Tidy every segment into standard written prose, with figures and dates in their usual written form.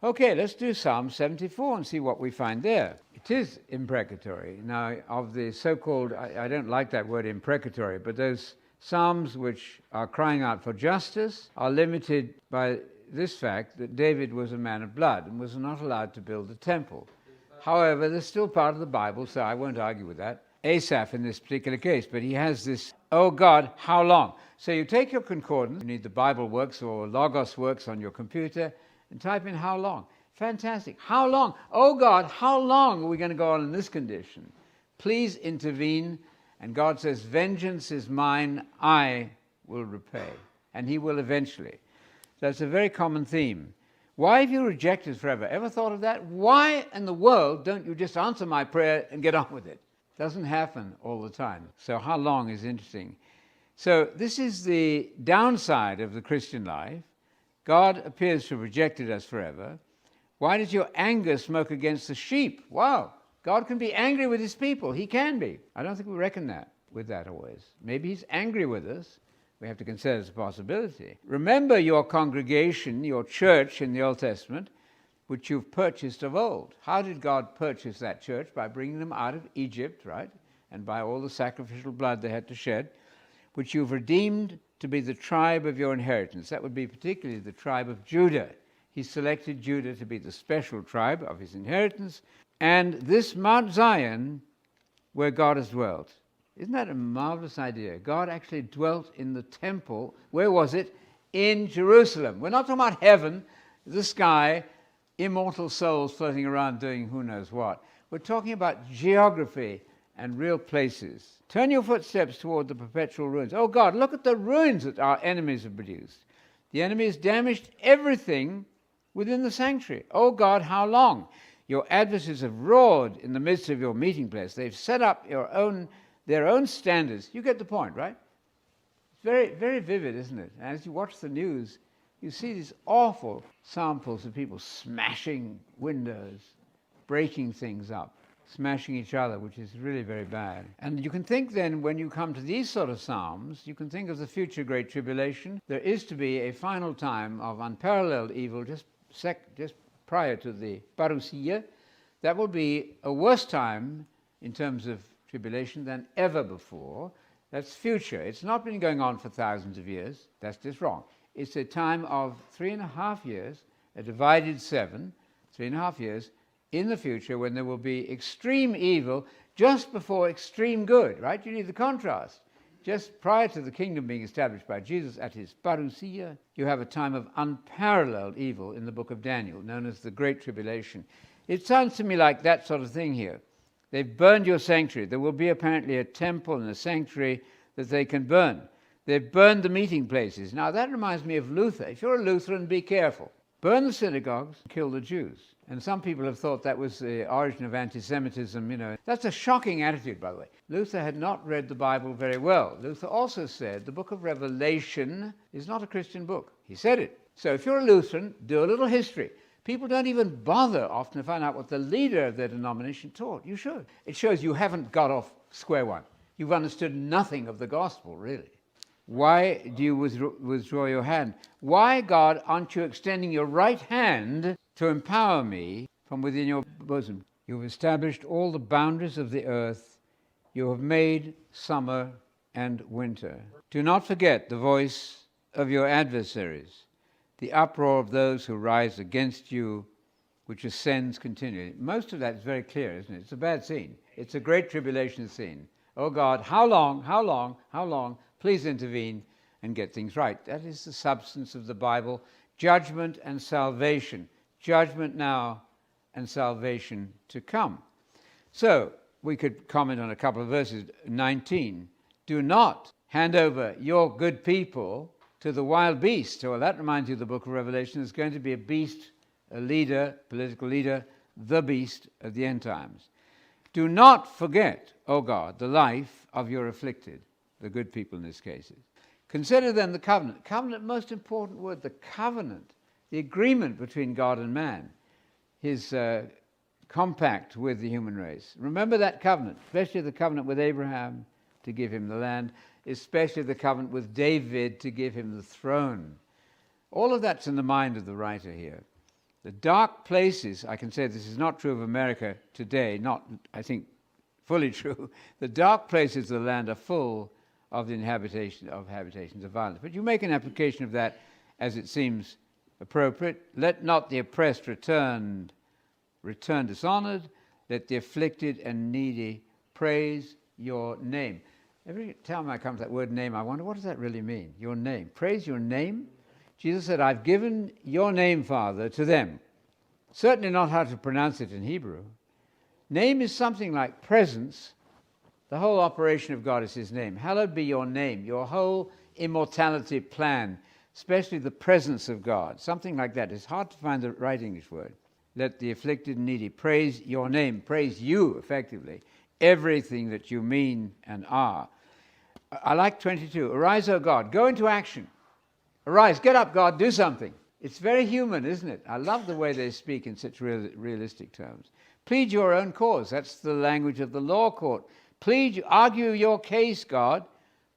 Okay, let's do Psalm 74 and see what we find there. It is imprecatory. Now, of the so-called, I don't like that word imprecatory, but those psalms which are crying out for justice are limited by this fact that David was a man of blood and was not allowed to build a temple. However, they're still part of the Bible, so I won't argue with that. Asaph in this particular case, but he has this, oh God, how long? So you take your concordance, you need the Bible Works or Logos Works on your computer, and type in how long. Fantastic. How long? Oh God, how long are we going to go on in this condition? Please intervene. And God says, vengeance is mine, I will repay. And he will eventually. That's a very common theme. Why have you rejected forever? Ever thought of that? Why in the world don't you just answer my prayer and get on with it? Doesn't happen all the time. So how long is interesting. So this is the downside of the Christian life. God appears to have rejected us forever. Why does your anger smoke against the sheep? Wow, God can be angry with his people. He can be. I don't think we reckon with that always. Maybe he's angry with us. We have to consider it as a possibility. Remember your congregation, your church in the Old Testament, which you've purchased of old. How did God purchase that church? By bringing them out of Egypt, right? And by all the sacrificial blood they had to shed, which you've redeemed to be the tribe of your inheritance. That would be particularly the tribe of Judah. He selected Judah to be the special tribe of his inheritance. And this Mount Zion, where God has dwelt. Isn't that a marvelous idea? God actually dwelt in the temple. Where was it? In Jerusalem. We're not talking about heaven, the sky, immortal souls floating around doing who knows what. We're talking about geography and real places. Turn your footsteps toward the perpetual ruins. Oh God, look at the ruins that our enemies have produced. The enemy has damaged everything within the sanctuary. Oh God, how long? Your adversaries have roared in the midst of your meeting place. They've set up their own standards. You get the point, right? It's very, very vivid, isn't it? And as you watch the news, you see these awful samples of people smashing windows, breaking things up, smashing each other, which is really very bad. And you can think then, when you come to these sort of psalms, you can think of the future great tribulation. There is to be a final time of unparalleled evil just prior to the parousia. That will be a worse time in terms of tribulation than ever before. That's future. It's not been going on for thousands of years. That's just wrong. It's a time of 3.5 years, a divided 7, 3.5 years, in the future when there will be extreme evil just before extreme good, right? You need the contrast. Just prior to the kingdom being established by Jesus at his parousia, you have a time of unparalleled evil in the book of Daniel, known as the Great Tribulation. It sounds to me like that sort of thing here. They've burned your sanctuary. There will be apparently a temple and a sanctuary that they can burn. They've burned the meeting places. Now that reminds me of Luther. If you're a Lutheran, be careful. Burn the synagogues, kill the Jews. And some people have thought that was the origin of anti-Semitism, That's a shocking attitude, by the way. Luther had not read the Bible very well. Luther also said the book of Revelation is not a Christian book. He said it. So if you're a Lutheran, do a little history. People don't even bother often to find out what the leader of their denomination taught. You should. It shows you haven't got off square one. You've understood nothing of the gospel, really. Why do you withdraw your hand? Why, God, aren't you extending your right hand to empower me from within your bosom? You've established all the boundaries of the earth. You have made summer and winter. Do not forget the voice of your adversaries, the uproar of those who rise against you, which ascends continually. Most of that is very clear, isn't it? It's a bad scene. It's a great tribulation scene. Oh God, how long, how long, how long? Please intervene and get things right. That is the substance of the Bible. Judgment and salvation. Judgment now and salvation to come. So we could comment on a couple of verses. 19. Do not hand over your good people to the wild beast. Well, that reminds you of the book of Revelation. There's going to be a beast, a leader, political leader, the beast of the end times. Do not forget, O God, the life of your afflicted, the good people in this case. Consider then the covenant. Covenant, most important word, the covenant, the agreement between God and man, his compact with the human race. Remember that covenant, especially the covenant with Abraham to give him the land, especially the covenant with David to give him the throne. All of that's in the mind of the writer here. The dark places, I can say this is not true of America today, not, I think, fully true. The dark places of the land are full of the habitations of violence. But you make an application of that as it seems appropriate. Let not the oppressed return dishonored. Let the afflicted and needy praise your name. Every time I come to that word name, I wonder, what does that really mean? Your name. Praise your name? Jesus said, I've given your name, Father, to them. Certainly not how to pronounce it in Hebrew. Name is something like presence. The whole operation of God is his name. Hallowed be your name, your whole immortality plan, especially the presence of God. Something like that. It's hard to find the right English word. Let the afflicted and needy praise your name, praise you, effectively, everything that you mean and are. I like 22. Arise, O God, go into action. Arise, get up, God, do something. It's very human, isn't it? I love the way they speak in such realistic terms. Plead your own cause. That's the language of the law court. Argue your case, God.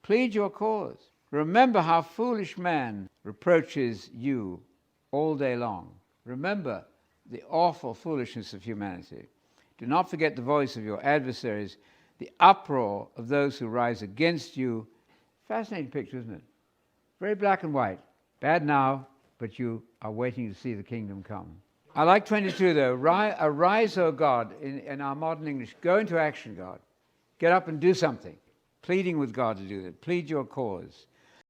Plead your cause. Remember how foolish man reproaches you all day long. Remember the awful foolishness of humanity. Do not forget the voice of your adversaries, the uproar of those who rise against you. Fascinating picture, isn't it? Very black and white. Bad now, but you are waiting to see the kingdom come. I like 22 though. Arise, O God, in our modern English. Go into action, God. Get up and do something. Pleading with God to do that. Plead your cause.